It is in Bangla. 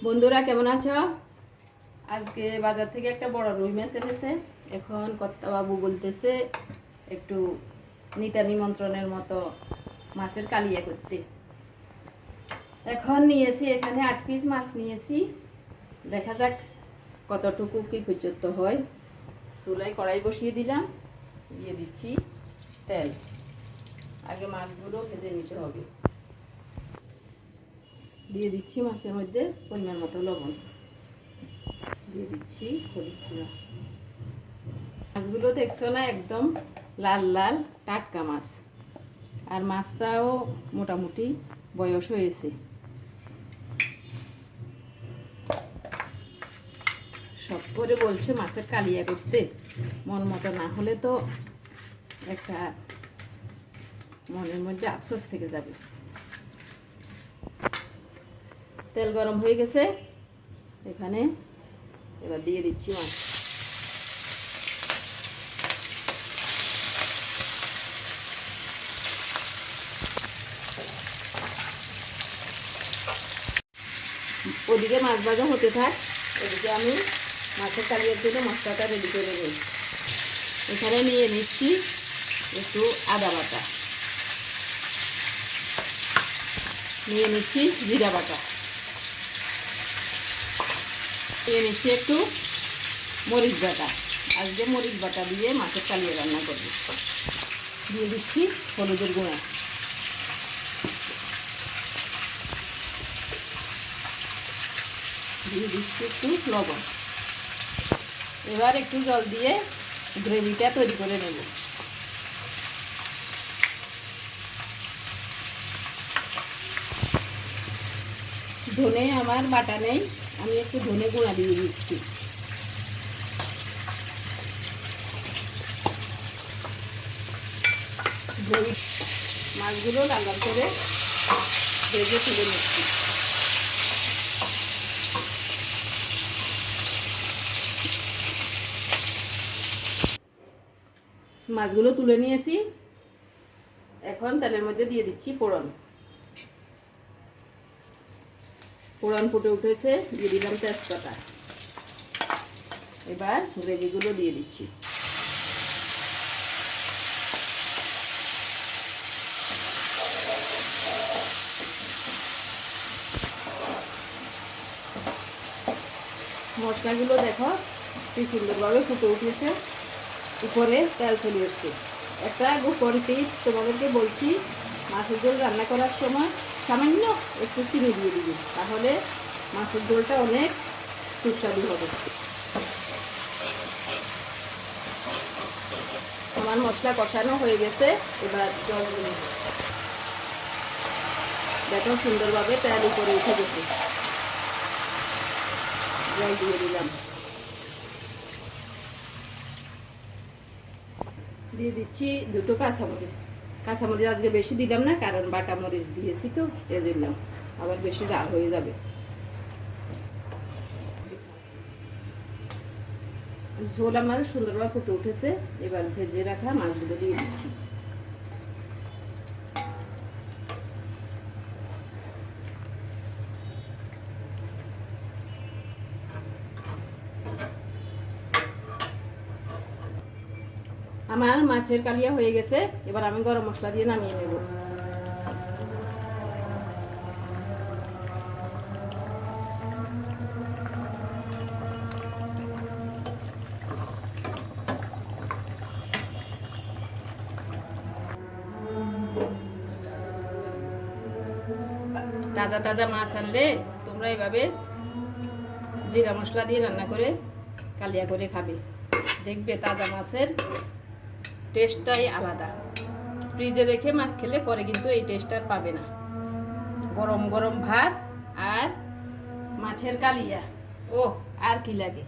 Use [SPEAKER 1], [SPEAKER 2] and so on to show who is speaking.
[SPEAKER 1] বন্ধুরা কেমন আছো? আজকে বাজার থেকে একটা বড় রুই মাছ এনেছে। এখন কর্তা বাবু বলতেছে একটু নিতা নিমন্ত্রণের মতো মাছের কালিয়া করতে। এখন নিয়েছি এখানে 8 পিস মাছ নিয়েছি। দেখা যাক কতটুকু কি পর্যন্ত হয়। চুলায় কড়াই বসিয়ে দিলাম, দিয়ে দিচ্ছি তেল। আগে মাছগুলো ভেজে নিতে হবে। দিয়ে দিচ্ছি মাছের মধ্যে পরিমাণ মতো লবণ, দিয়ে দিচ্ছি হলুদ গুঁড়া। মাছগুলো দেখছো না, একদম লাল লাল টাটকা মাছ, আর মাছটাও মোটামুটি বয়স হয়েছে। সব করে বলছে মাছের কালিয়া করতে, মন মতো না হলে তো একটা মনের মধ্যে আফসোস থেকে যাবে। তেল গরম হয়ে গেছে, এখানে এবার দিয়ে দিচ্ছি মাছ। ওদিকে মাছ ভাজা হতে থাক, এদিকে আমি মাছের কালিয়ার জন্য মশলাটা রেডি করে নেব। এখানে নিয়ে নিচ্ছি একটু আদা বাটা, নিয়ে নিচ্ছি জিরা বাটা, নিয়ে নিচ্ছি একটু মরিচ বাটা। আজকে মরিচ বাটা দিয়ে মাছের কালিয়া রান্না করব। দিয়ে দিচ্ছি হলুদের গুঁড়া, দিয়ে দিচ্ছি একটু লবণ। এবার একটু জল দিয়ে গ্রেভিটা তৈরি করে নেব। ধনে আমার বাটা নেই, আমি একটু ধনে গুঁড়া দিয়ে দিচ্ছি। মাছগুলো লাল লাল করে ভেজে তুলে নিচ্ছি। মাছগুলো তুলে নিয়েছি, এখন তেলের মধ্যে দিয়ে দিচ্ছি ফোড়ন। ফোড়ন ফুটে উঠেছে, দিয়ে দিলাম তেজপাতা। এবার গ্রেভিগুলো দিয়ে দিচ্ছি। মশলাগুলো দেখো কি সুন্দরভাবে ফুটে উঠেছে, উপরে তেল চলে এসছে। একটা গোপন টিপ তোমাদেরকে বলছি, মাছের ঝোল রান্না করার সময় সামান্য একটু চিনি দিয়ে দিবি, তাহলে মাছের ঝোলটা অনেক সুস্বাদু হবে। আমার মশলা কষানো হয়ে গেছে, এবার জল দিয়ে দেখো সুন্দরভাবে তেল উপরে উঠে গেছে। জল দিয়ে দিলাম, দিয়ে দিচ্ছি দুটো কাঁচামরিচ। কাঁচামরিচ আজকে বেশি দিলাম না, কারণ বাটা মরিচ দিয়েছি তো, এজন্য আবার বেশি ঝাল হয়ে যাবে। ঝোল আমার সুন্দরভাবে ফুটে উঠেছে, এবার ভেজে রাখা মাছগুলো দিয়ে দিচ্ছি। আমার মাছের কালিয়া হয়ে গেছে, এবার আমি গরম মশলা দিয়ে নামিয়ে নেব। তাজা তাজা মাছ আনলে তোমরা এভাবে জিরা মশলা দিয়ে রান্না করে কালিয়া করে খাবে, দেখবে তাজা মাছের টেস্টটাই আলাদা। ফ্রিজে রেখে মাছ খেলে পরে কিন্তু এই টেস্ট আর পাবে না। গরম গরম ভাত আর মাছের কালিয়া, ও আর কি লাগে।